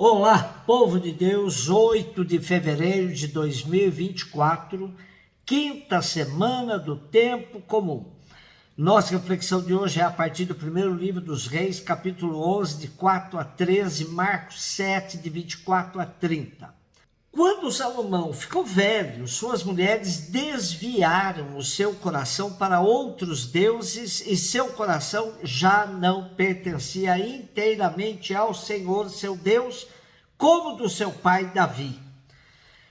Olá, povo de Deus, 8 de fevereiro de 2024, quinta semana do tempo comum. Nossa reflexão de hoje é a partir do primeiro livro dos Reis, capítulo 11, de 4 a 13, Marcos 7, de 24 a 30. Quando Salomão ficou velho, suas mulheres desviaram o seu coração para outros deuses e seu coração já não pertencia inteiramente ao Senhor, seu Deus, como do seu pai Davi.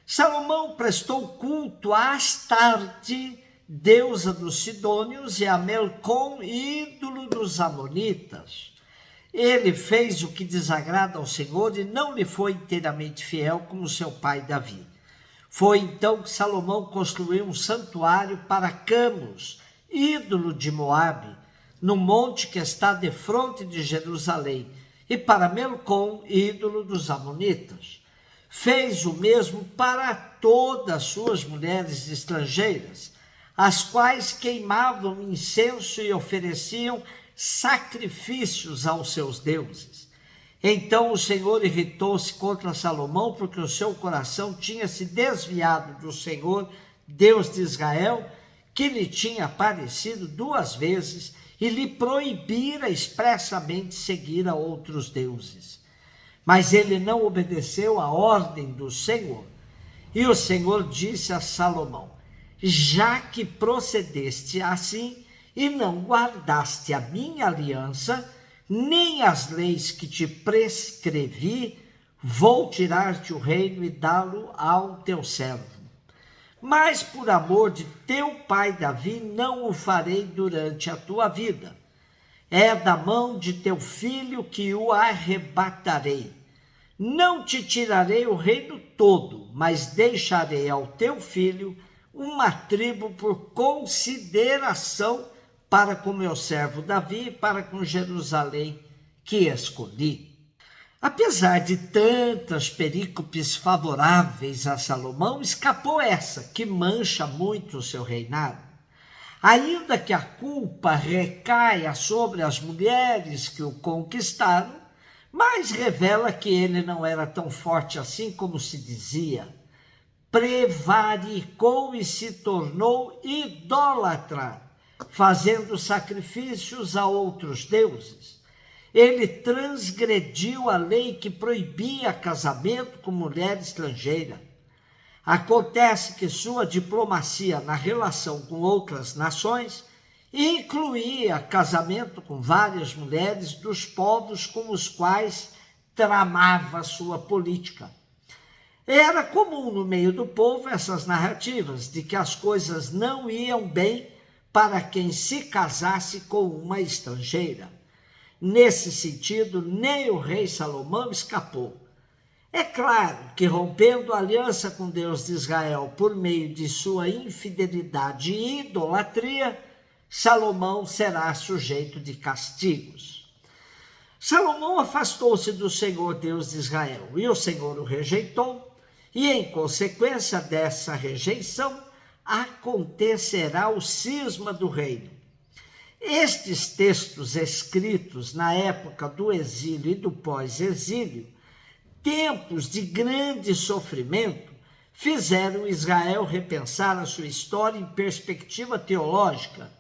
Salomão prestou culto a Astarte, deusa dos Sidônios, e a Melcom, ídolo dos Amonitas. Ele fez o que desagrada ao Senhor e não lhe foi inteiramente fiel como seu pai Davi. Foi então que Salomão construiu um santuário para Camus, ídolo de Moabe, no monte que está defronte de Jerusalém, e para Melcom, ídolo dos Amonitas. Fez o mesmo para todas as suas mulheres estrangeiras, as quais queimavam incenso e ofereciam sacrifícios aos seus deuses. Então o Senhor irritou-se contra Salomão, porque o seu coração tinha se desviado do Senhor, Deus de Israel, que lhe tinha aparecido 2 vezes e lhe proibira expressamente seguir a outros deuses. Mas ele não obedeceu à ordem do Senhor. E o Senhor disse a Salomão: já que procedeste assim, e não guardaste a minha aliança, nem as leis que te prescrevi, vou tirar-te o reino e dá-lo ao teu servo. Mas por amor de teu pai Davi, não o farei durante a tua vida. É da mão de teu filho que o arrebatarei. Não te tirarei o reino todo, mas deixarei ao teu filho uma tribo por consideração para com meu servo Davi e para com Jerusalém que escolhi. Apesar de tantas perícopes favoráveis a Salomão, escapou essa, que mancha muito o seu reinado. Ainda que a culpa recaia sobre as mulheres que o conquistaram, mas revela que ele não era tão forte assim como se dizia. Prevaricou e se tornou idólatra, fazendo sacrifícios a outros deuses. Ele transgrediu a lei que proibia casamento com mulher estrangeira. Acontece que sua diplomacia na relação com outras nações incluía casamento com várias mulheres dos povos com os quais tramava sua política. Era comum no meio do povo essas narrativas de que as coisas não iam bem para quem se casasse com uma estrangeira. Nesse sentido, nem o rei Salomão escapou. É claro que, rompendo a aliança com Deus de Israel por meio de sua infidelidade e idolatria, Salomão será sujeito de castigos. Salomão afastou-se do Senhor Deus de Israel, e o Senhor o rejeitou, e em consequência dessa rejeição, acontecerá o cisma do reino. Estes textos escritos na época do exílio e do pós-exílio, tempos de grande sofrimento, fizeram Israel repensar a sua história em perspectiva teológica.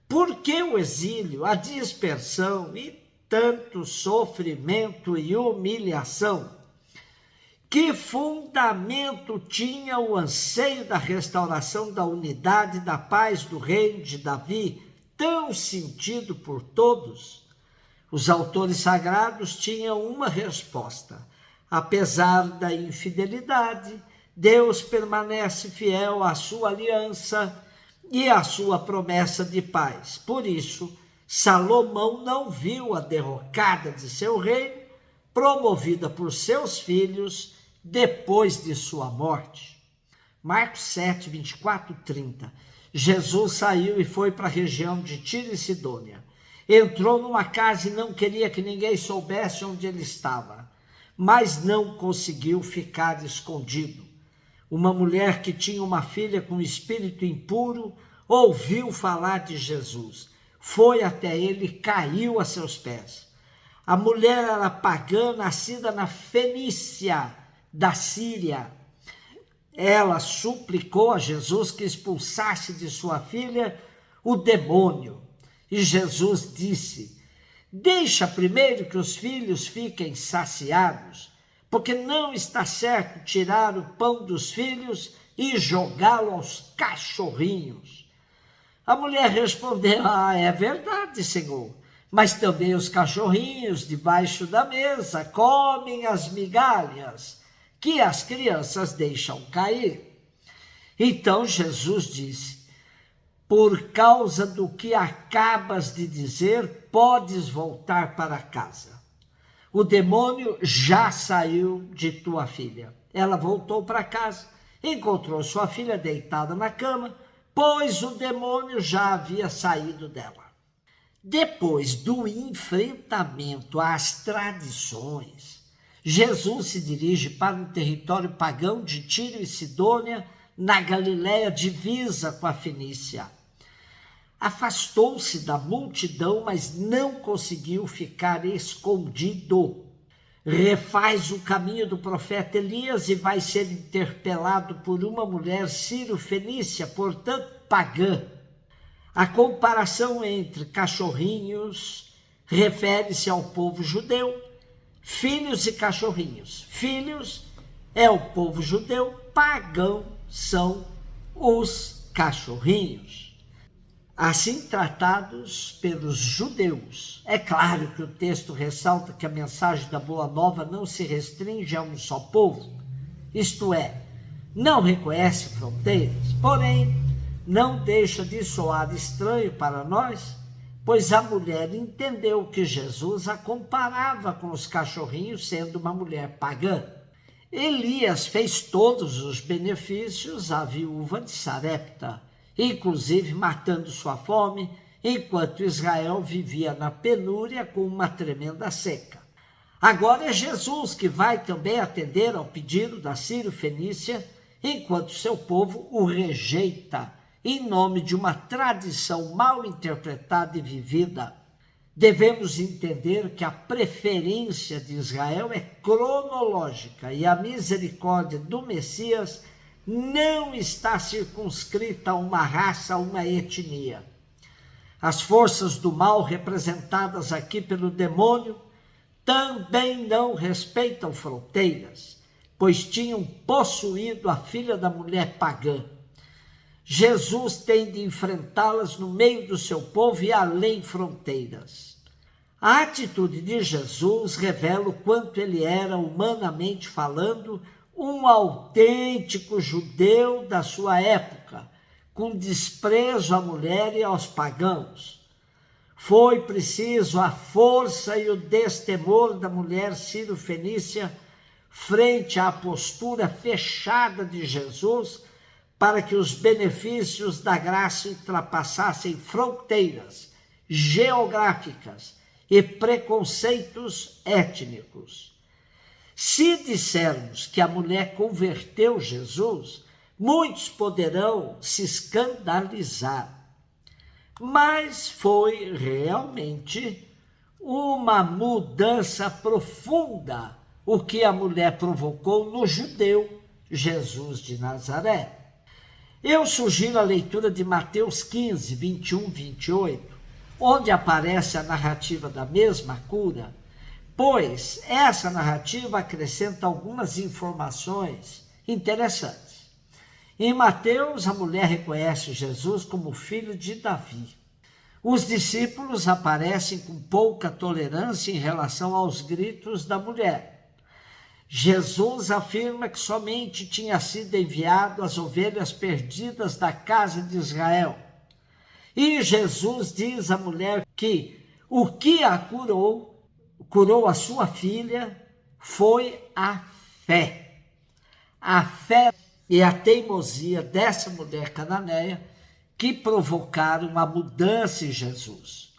Por que o exílio, a dispersão e tanto sofrimento e humilhação? Que fundamento tinha o anseio da restauração da unidade e da paz do reino de Davi, tão sentido por todos? Os autores sagrados tinham uma resposta. Apesar da infidelidade, Deus permanece fiel à sua aliança e à sua promessa de paz. Por isso, Salomão não viu a derrocada de seu reino, promovida por seus filhos, depois de sua morte. Marcos 7, 24, 30. Jesus saiu e foi para a região de Tiro e Sidônia. Entrou numa casa e não queria que ninguém soubesse onde ele estava, mas não conseguiu ficar escondido. Uma mulher que tinha uma filha com espírito impuro ouviu falar de Jesus. Foi até ele e caiu a seus pés. A mulher era pagã, nascida na Fenícia da Síria. Ela suplicou a Jesus que expulsasse de sua filha o demônio. E Jesus disse: deixa primeiro que os filhos fiquem saciados, porque não está certo tirar o pão dos filhos e jogá-lo aos cachorrinhos. A mulher respondeu: é verdade, Senhor, mas também os cachorrinhos debaixo da mesa comem as migalhas que as crianças deixam cair. Então Jesus disse: por causa do que acabas de dizer, podes voltar para casa. O demônio já saiu de tua filha. Ela voltou para casa, encontrou sua filha deitada na cama, pois o demônio já havia saído dela. Depois do enfrentamento às tradições, Jesus se dirige para um território pagão de Tiro e Sidônia, na Galiléia, divisa com a Fenícia. Afastou-se da multidão, mas não conseguiu ficar escondido. Refaz o caminho do profeta Elias e vai ser interpelado por uma mulher sírio-fenícia, portanto pagã. A comparação entre cachorrinhos refere-se ao povo judeu, filhos e cachorrinhos. Filhos é o povo judeu, pagão são os cachorrinhos, assim tratados pelos judeus. É claro que o texto ressalta que a mensagem da Boa Nova não se restringe a um só povo, isto é, não reconhece fronteiras, porém, não deixa de soar estranho para nós, pois a mulher entendeu que Jesus a comparava com os cachorrinhos, sendo uma mulher pagã. Elias fez todos os benefícios à viúva de Sarepta, inclusive matando sua fome, enquanto Israel vivia na penúria com uma tremenda seca. Agora é Jesus que vai também atender ao pedido da Sírio-Fenícia, enquanto seu povo o rejeita, em nome de uma tradição mal interpretada e vivida. Devemos entender que a preferência de Israel é cronológica e a misericórdia do Messias não está circunscrita a uma raça, a uma etnia. As forças do mal representadas aqui pelo demônio também não respeitam fronteiras, pois tinham possuído a filha da mulher pagã. Jesus tem de enfrentá-las no meio do seu povo e além fronteiras. A atitude de Jesus revela o quanto ele era, humanamente falando, um autêntico judeu da sua época, com desprezo à mulher e aos pagãos. Foi preciso a força e o destemor da mulher sírio-fenícia frente à postura fechada de Jesus para que os benefícios da graça ultrapassassem fronteiras geográficas e preconceitos étnicos. Se dissermos que a mulher converteu Jesus, muitos poderão se escandalizar. Mas foi realmente uma mudança profunda o que a mulher provocou no judeu Jesus de Nazaré. Eu sugiro a leitura de Mateus 15, 21, 28, onde aparece a narrativa da mesma cura, pois essa narrativa acrescenta algumas informações interessantes. Em Mateus, a mulher reconhece Jesus como filho de Davi. Os discípulos aparecem com pouca tolerância em relação aos gritos da mulher. Jesus afirma que somente tinha sido enviado às ovelhas perdidas da casa de Israel. E Jesus diz à mulher que o que a curou a sua filha, foi a fé. A fé e a teimosia dessa mulher cananeia que provocaram a mudança em Jesus.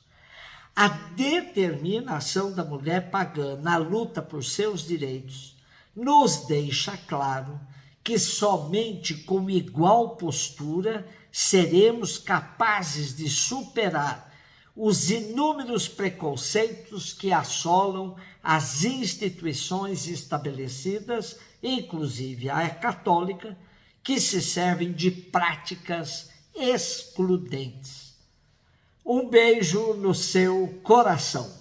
A determinação da mulher pagã na luta por seus direitos nos deixa claro que somente com igual postura seremos capazes de superar os inúmeros preconceitos que assolam as instituições estabelecidas, inclusive a católica, que se servem de práticas excludentes. Um beijo no seu coração.